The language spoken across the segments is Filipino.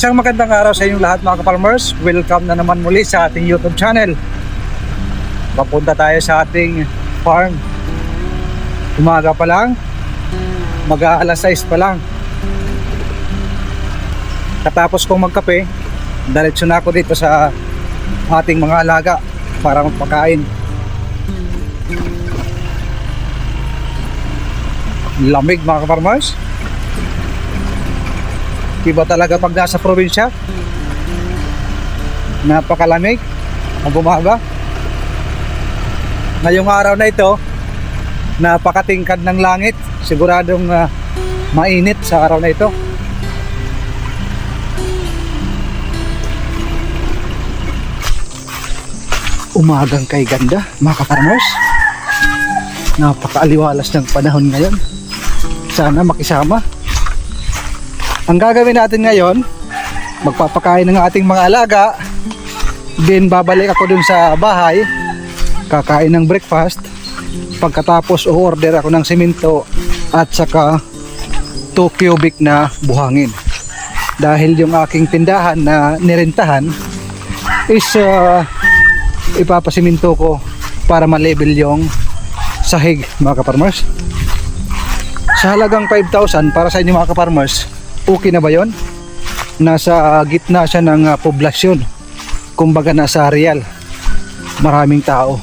Isang magandang araw sa inyong lahat mga ka-farmers. Welcome na naman muli sa ating YouTube channel. Papunta tayo sa ating farm. Umaga pa lang, mag-aalas 6 pa lang. Katapos kong magkape, diretso na ako dito sa ating mga alaga para magpakain. Lamig mga ka-farmers. Iba talaga pag nasa probinsya. Napakalamig ang umaga. Ngayong araw na ito, napakatingkad ng langit. Siguradong mainit sa araw na ito. Umagang kay ganda mga ka-farmers. Napakaaliwalas ng panahon ngayon. Sana makisama. Ang gagawin natin ngayon, magpapakain ng ating mga alaga. Then babalik ako dun sa bahay, kakain ng breakfast. Pagkatapos o-order ako ng simento at saka 2 cubic na buhangin. Dahil yung aking tindahan na nirentahan is ipapasiminto ko para ma-level yung sahig mga ka-farmers. Sa halagang 5,000 para sa inyo mga ka-farmers, okay na ba yun? Nasa gitna siya ng poblasyon. Kumbaga nasa areal. Maraming tao.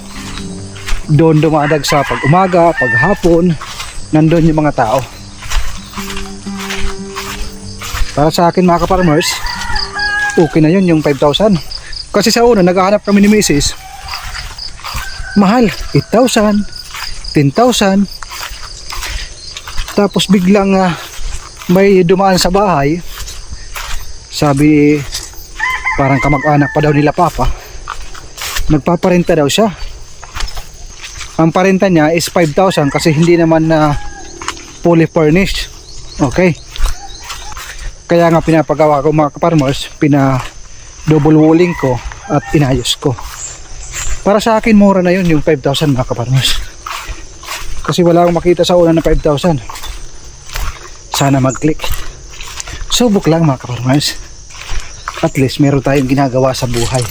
Doon dumadag sa pag-umaga, pag-hapon. Nandun yung mga tao. Para sa akin mga ka-farmers, okay na yun yung 5,000. Kasi sa una, naghahanap kami ni Mrs. Mahal, 8,000, 10,000. Tapos biglang may dumaan sa bahay, sabi parang kamag-anak pa daw nila papa, nagpaparenta daw siya. Ang parenta niya is 5,000 kasi hindi naman na fully furnished. Okay, kaya nga pinapagawa ko mga ka-farmers, double walling ko at inayos ko. Para sa akin mura na yun yung 5,000 mga ka-farmers, kasi wala akong makita sa una na 5,000. Sana mag-click. Subok lang mga ka-farmers. At least meron tayong ginagawa sa buhay.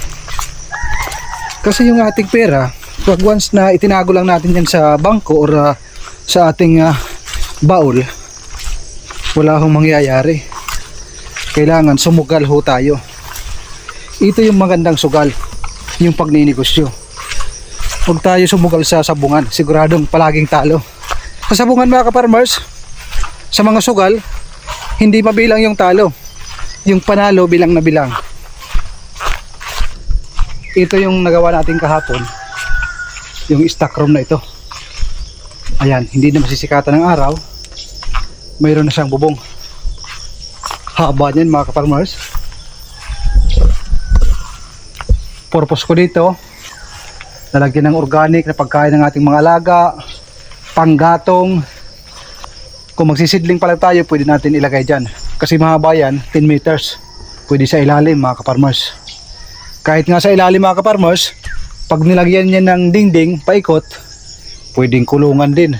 Kasi yung ating pera, pag once na itinago lang natin yan sa bangko or sa ating baul, wala akong mangyayari. Kailangan sumugal ho tayo. Ito yung magandang sugal, yung pagninegosyo. Huwag tayo sumugal sa sabungan, siguradong palaging talo. Sa sabungan mga ka-farmers, sa mga sugal, hindi mabilang yung talo. Yung panalo bilang na bilang. Ito yung nagawa natin kahapon. Yung stock room na ito. Ayan, hindi na masisikatan ng araw. Mayroon na siyang bubong. Haba niyan mga ka-farmers. Purpose ko dito, lalagyan ng organic na pagkain ng ating mga alaga, panggatong. Kung magsisidling pa lang tayo, pwede natin ilagay dyan. Kasi mahaba yan, 10 meters. Pwede sa ilalim mga ka-farmers. Kahit nga sa ilalim mga ka-farmers, pag nilagyan niya ng dingding, paikot, pwedeng kulungan din.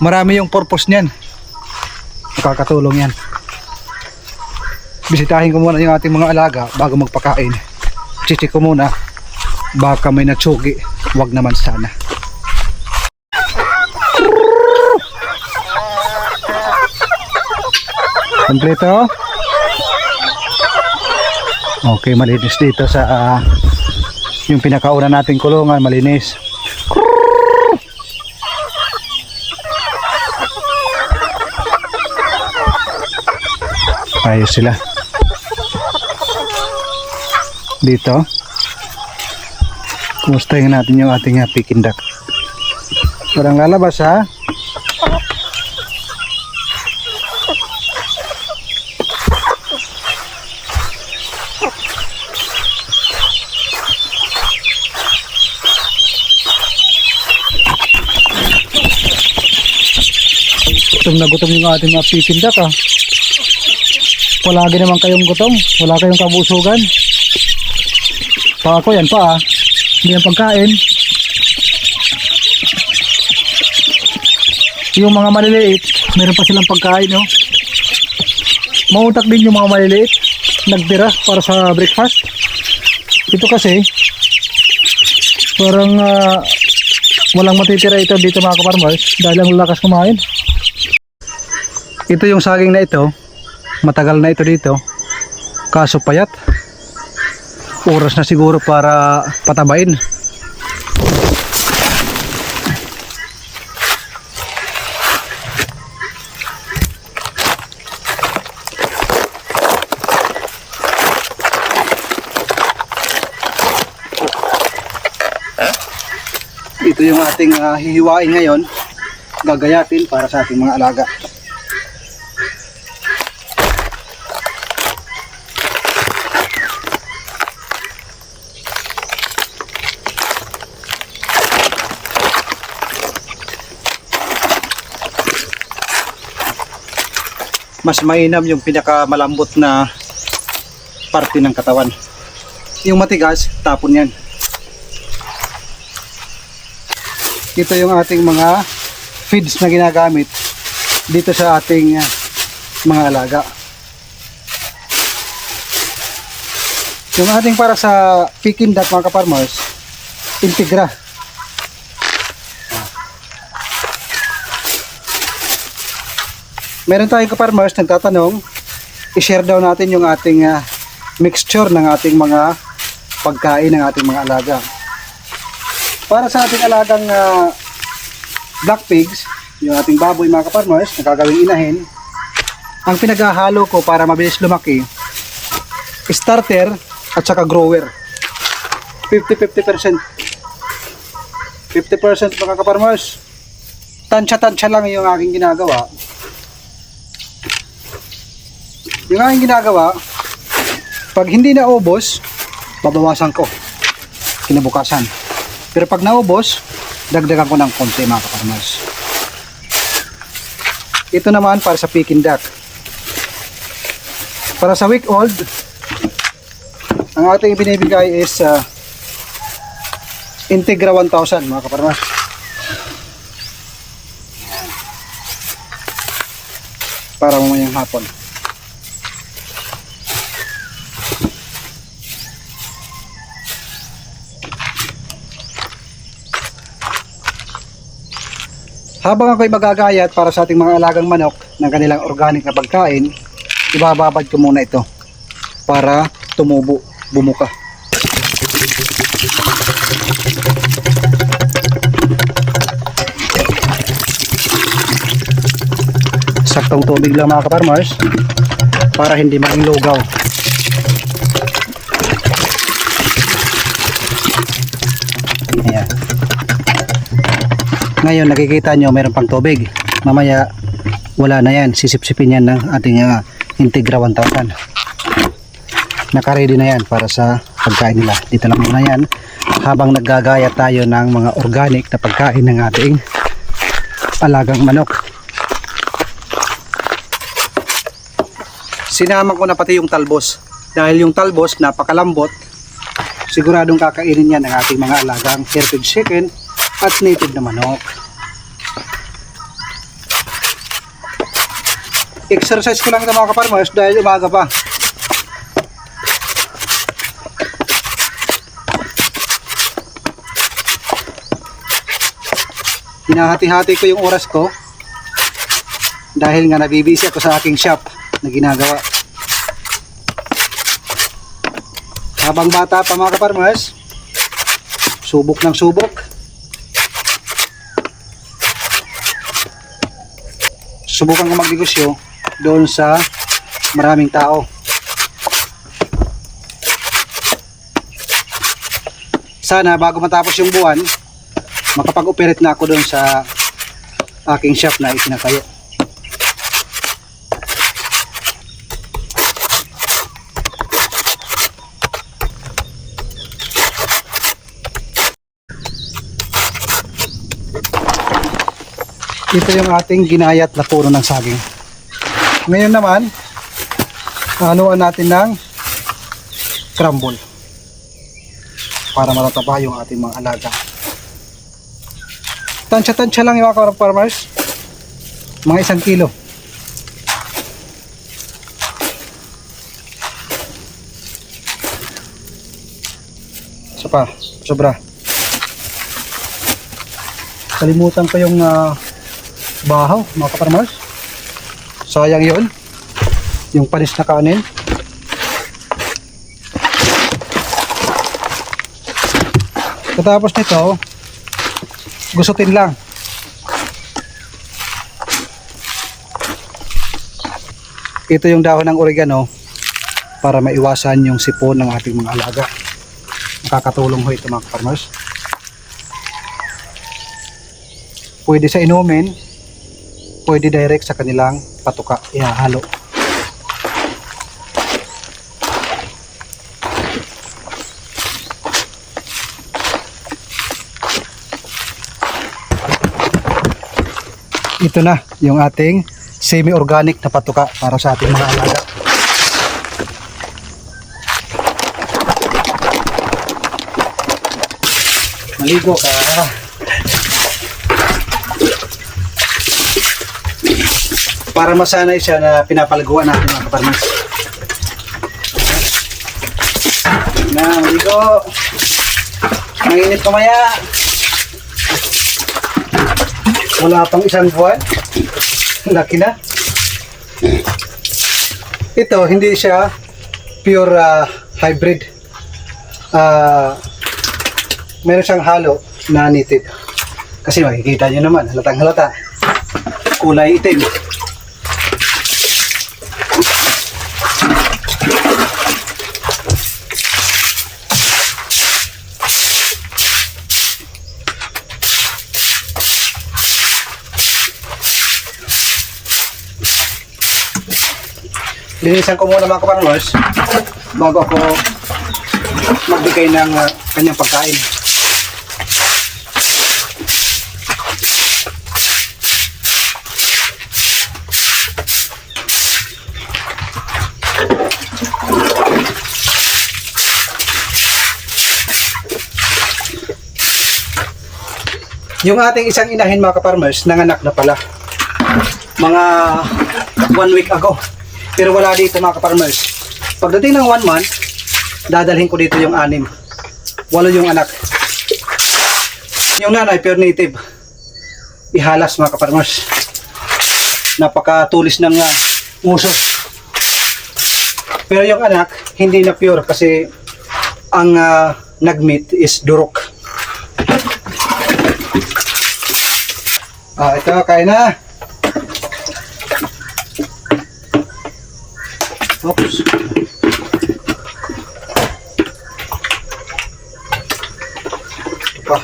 Marami yung purpose niyan. Makakatulong yan. Bisitahin ko muna yung ating mga alaga bago magpakain. Chichik ko muna. Baka may natsugi. Wag naman sana. Kompleto. Okay, malinis dito sa yung pinakauna nating kulungan, malinis. Ayos sila. Dito. Kumustahin natin yung ating Peking duck. Parang lalabas ha. Gutom na gutom yung ating mga Peking duck ha. Palagi naman kayong gutom, wala kayong kabusugan. Pa ako yan pa hindi ang pagkain. Yung mga maliliit, meron pa silang pagkain, no? Mautak din yung mga maliliit. nagtira para sa breakfast. Ito kasi parang walang matitira ito dito mga kaparmers dahil ang lakas kumain. Ito yung saging na ito, matagal na ito dito, kaso payat. Oras na siguro para patabain. Ito yung ating hihiwain ngayon, gagayatin para sa ating mga alaga. Mas mainam yung pinakamalambot na parte ng katawan. Yung matigas, tapon yan. Ito yung ating mga feeds na ginagamit dito sa ating mga alaga. Yung ating para sa Peking duck mga kaparmers, Integra. Meron tayong kaparmers nagtatanong, i-share daw natin yung ating mixture ng ating mga pagkain ng ating mga alaga. Para sa ating alagang black pigs, yung ating baboy mga kaparmers, na gagawing inahin, ang pinaghahalo ko para mabilis lumaki, starter at saka grower. 50-50%. 50% mga kaparmers. Tansya-tansya lang yung aking ginagawa. Yung aking ginagawa, pag hindi na ubos, babawasan ko kinabukasan. Pero pag naubos, dagdagan ko ng konti mga kaparmers. Ito naman para sa Peking duck. Para sa week old, ang ating binibigay is Integra 1000 mga kaparmers. Para mamayang hapon. Habang ako'y magagayat para sa ating mga alagang manok ng kanilang organic na pagkain, ibababad ko muna ito para tumubo, bumuka. Saktong tubig lang mga kaparmers para hindi maging lugaw. Ayan. Ngayon nakikita nyo mayroon pang tubig. Mamaya wala na yan. Sisip-sipin yan ng ating Integra 1000. Naka-ready na yan para sa pagkain nila. Dito lang muna yan habang naggagaya tayo ng mga organic na pagkain ng ating alagang manok. Sinama ko na pati yung talbos. Dahil yung talbos napakalambot, siguradong kakainin yan ng ating mga alagang heritage chicken at native na manok. Exercise ko lang ito mga kaparmers dahil umaga pa. Hinahati-hati ko yung oras ko dahil nga nabibisi ako sa aking shop na ginagawa. Habang bata pa mga kaparmers, subok ng subok. Subukan ko magnegosyo doon sa maraming tao. Sana bago matapos yung buwan, makapag-operate na ako doon sa aking shop na itinatayo. Ito yung ating ginayat na puno ng saging. Ngayon naman, haluan natin ng crumble para matataba yung ating mga alaga. Tansya-tansya lang yung mga farmers, mga 1 kilo. pa, sobra. Kalimutan ko yung bahaw, mga kaparmers. Sayang yun. Yung panis na kanin. Tapos nito, gusutin lang. Ito yung dahon ng oregano para maiwasan yung sipon ng ating mga alaga. Nakakatulong ho ito mga farmers. Pwede sa inumin, pwede direct sa kanilang patuka, ihahalo. Ito na yung ating semi-organic na patuka para sa ating mga alaga. Maligo ka. Para masanay siya na pinapaliguan natin mga kaparmas. Na, maligo. Mainit kumaya. Wala pang isang buwan. Laki na. Ito, hindi siya pure hybrid. Meron siyang halo na native. Kasi makikita nyo naman, halatang halata. Kulay itim. Linisan ko muna mga kaparmers bago ako magbigay ng kanyang pagkain. Yung ating isang inahin mga kaparmers nanganak na pala mga 1 week ago. Pero wala dito mga kaparmers. Pagdating ng 1 month, dadalhin ko dito yung 6. 8 yung anak. Yung nanay, pure native. Ihalas mga kaparmers. Napakatulis ng muso. Pero yung anak, hindi na pure kasi ang nagmeet is durok. Ito, kain na. Oops. Ito pa.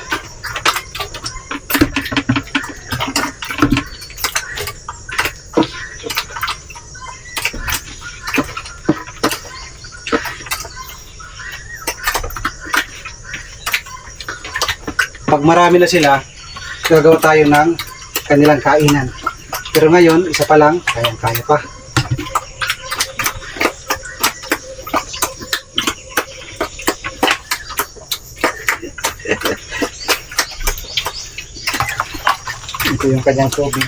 Pag marami na sila, gagawa tayo ng kanilang kainan. Pero ngayon, isa pa lang, kayang-kaya pa. Ito yung kanyang tubig.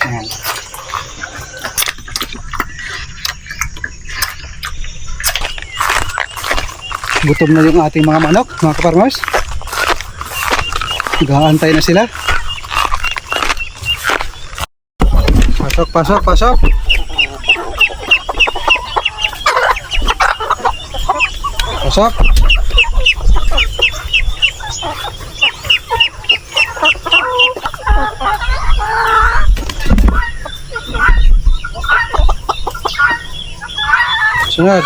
Ayan. Gutom na yung ating mga manok, mga kaparmers. Gaantay na sila. Pasok, pasok, pasok. Pasok. Sunod.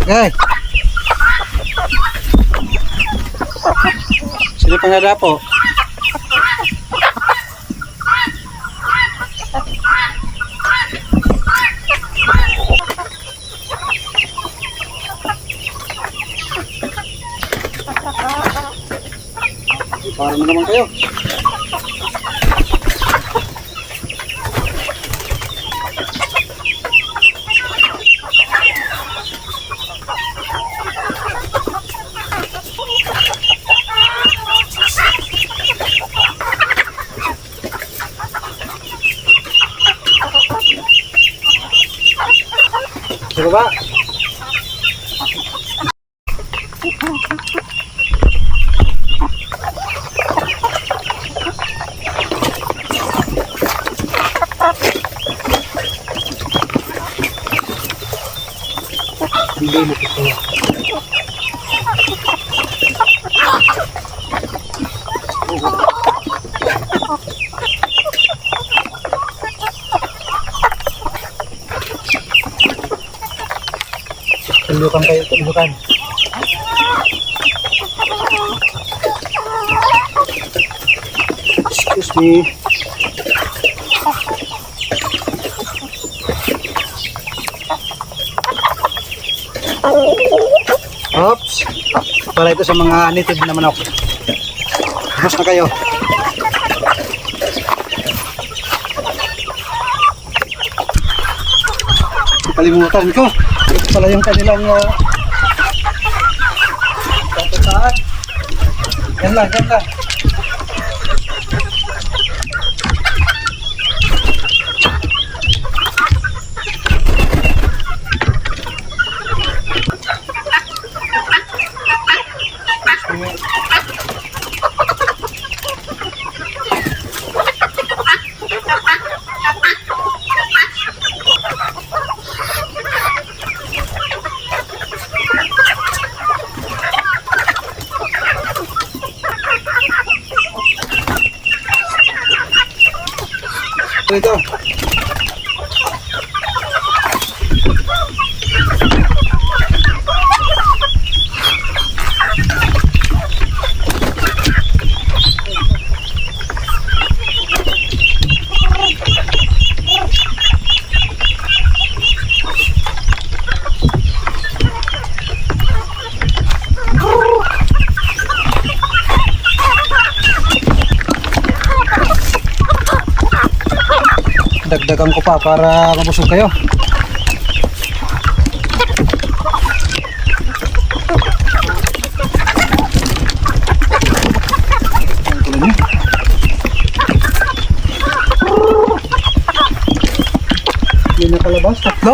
Okay. Sino pang nadapo? Para mo naman kayo. Sa baba. Hindi mo ito. Tulukan kayo, tulukan. Excuse me. Oops. Para ito sa mga native na manok. Mas na kayo. Kalimutan ko. Ito pala yung kanilang tataan. Yan lang, yan lang. Ito. Dagdagan ko pa para mabusog kayo. Hindi nakalabas, tatlo.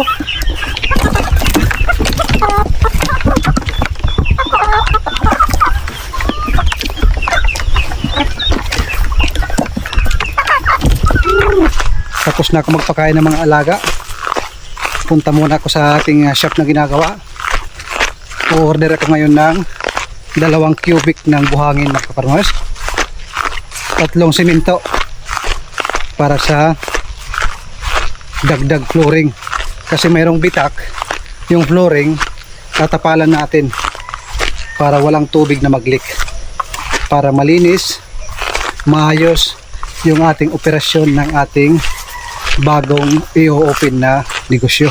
Tapos na ako magpakain ng mga alaga. Punta muna ako sa ating shop na ginagawa. O-order ako ngayon ng 2 cubic ng buhangin na kaparmos. 3 simento para sa dagdag flooring. Kasi mayroong bitak yung flooring, tatapalan natin para walang tubig na mag-leak. Para malinis, maayos yung ating operasyon ng ating bagong i-open na negosyo.